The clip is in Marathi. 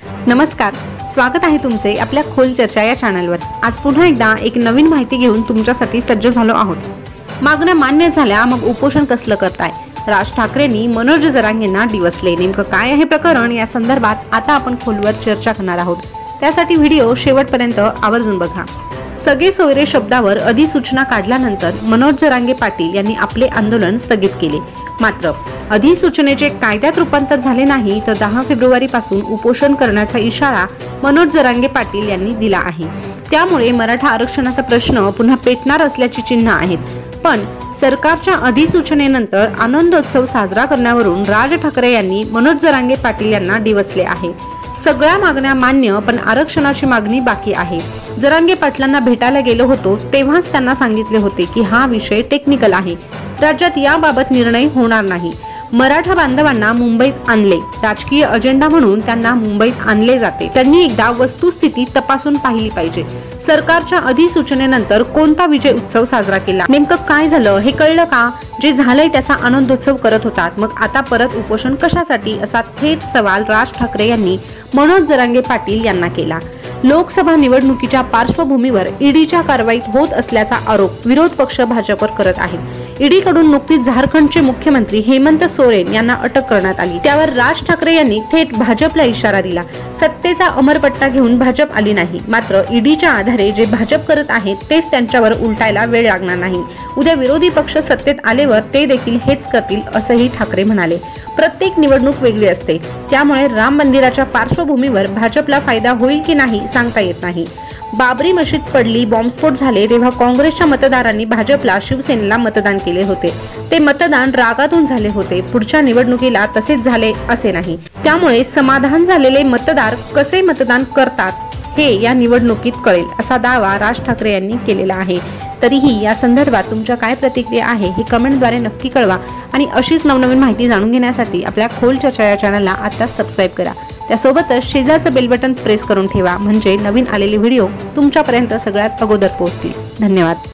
नमस्कार, स्वागत आहे तुमचे आपल्या खोल चर्चा या चॅनलवर। आज पुन्हा एकदा एक नवीन माहिती घेऊन तुमच्यासाठी सज्ज झालो आहोत। मागण्या मान्य झाल्या, मग उपोषण कसलं करताय? राज ठाकरेंनी मनोज जरांगेंना डिवचले। नेमकं काय आहे प्रकरण, या संदर्भात आता आपण खोलवर चर्चा करणार आहोत। त्यासाठी व्हिडिओ शेवटपर्यंत आवर्जून बघा। सगळे सोयरे शब्दावर अधिसूचना काढल्यानंतर मनोज जरांगे पाटील यांनी आपले आंदोलन स्थगित केले। मात्र अधिसूचनेचे कायद्यात रूपांतर झाले नाही तर 10 फेब्रुवारी पासून उपोषण करण्याचा इशारा मनोज जरांगे पाटील यांनी दिला आहे। त्यामुळे मराठा आरक्षणाचा प्रश्न पुन्हा पेटणार असल्याची चिन्ह आहेत। पण सरकारच्या अधिसूचनेनंतर आनंदोत्सव साजरा करण्यावरून राज ठाकरे यांनी मनोज जरांगे पाटील यांना डिवचले आहे। सगळ्या मागण्या मान्य, पण आरक्षणाची मागणी बाकी आहे। जरांगे पाटलांना भेटायला गेलो होतो तेव्हाच त्यांना सांगितले होते की हा विषय टेक्निकल आहे, राज्यात याबाबत निर्णय होणार नाही। मराठा बांधवांना मुंबईत आणले, राजकीय अजेंडा म्हणून त्यांना मुंबईत आणले जाते। त्यांनी एकदा वस्तुस्थिती तपासून पाहिली पाहिजे। सरकारच्या अधिसूचनेनंतर कोणता विजय उत्सव साजरा केला, नेमकं काय झालं हे कळलं का? जे झालंय त्याचा आनंदोत्सव करत होतात, मग आता परत उपोषण कशासाठी, असा थेट सवाल राज ठाकरे यांनी मनोज जरांगे पाटील यांना केला। लोकसभा निवडणुकीच्या पार्श्वभूमीवर ईडीच्या कारवाईत होत असल्याचा आरोप विरोध पक्ष भाजपवर करत आहेत। ईडी कडून नुकतीच झारखंडचे मुख्यमंत्री हेमंत सोरेन यांना अटक करण्यात आली। त्यावर राज ठाकरे यांनी थेट भाजपला इशारा दिला। सत्तेचा अमरपट्टा घेऊन भाजप आली नाही, मात्र ईडीच्या आधारे जे भाजप करत आहेत तेच त्यांच्यावर उलटायला वेळ लागणार नाही। उद्या विरोधी पक्ष सत्तेत आलेवर ते देखील हेच करतील, असंही ठाकरे म्हणाले। प्रत्येक निवडणूक वेगळी असते, त्यामुळे राम मंदिराच्या पार्श्वभूमीवर भाजपला फायदा होईल की नाही सांगता येत नाही। बाबरी मशीद पडली, बॉम्बस्फोट झाले तेव्हा काँग्रेसच्या मतदारांनी भाजपला, शिवसेनेला मतदान केले होते। ते मतदान रागातून झाले होते। पुढच्या निवडणुकीला तसेच झाले असे नाही। त्यामुळे समाधान झालेले मतदार कसे मतदान करतात हे या निवडणुकीत कळेल, असा दावा राज ठाकरे यांनी केलेला आहे। तरीही या संदर्भात तुमच्या काय प्रतिक्रिया आहे हे कमेंटद्वारे नक्की कळवा आणि अशीच नवनवीन माहिती जाणून घेण्यासाठी आपल्या खोल चर्चा या चॅनलला आताच सबस्क्राइब करा। त्यासोबतच शेजारचं बेल बटन प्रेस करून ठेवा, म्हणजे नवीन आलेले व्हिडिओ तुमच्यापर्यंत सगळ्यात अगोदर पोहोचतील। धन्यवाद।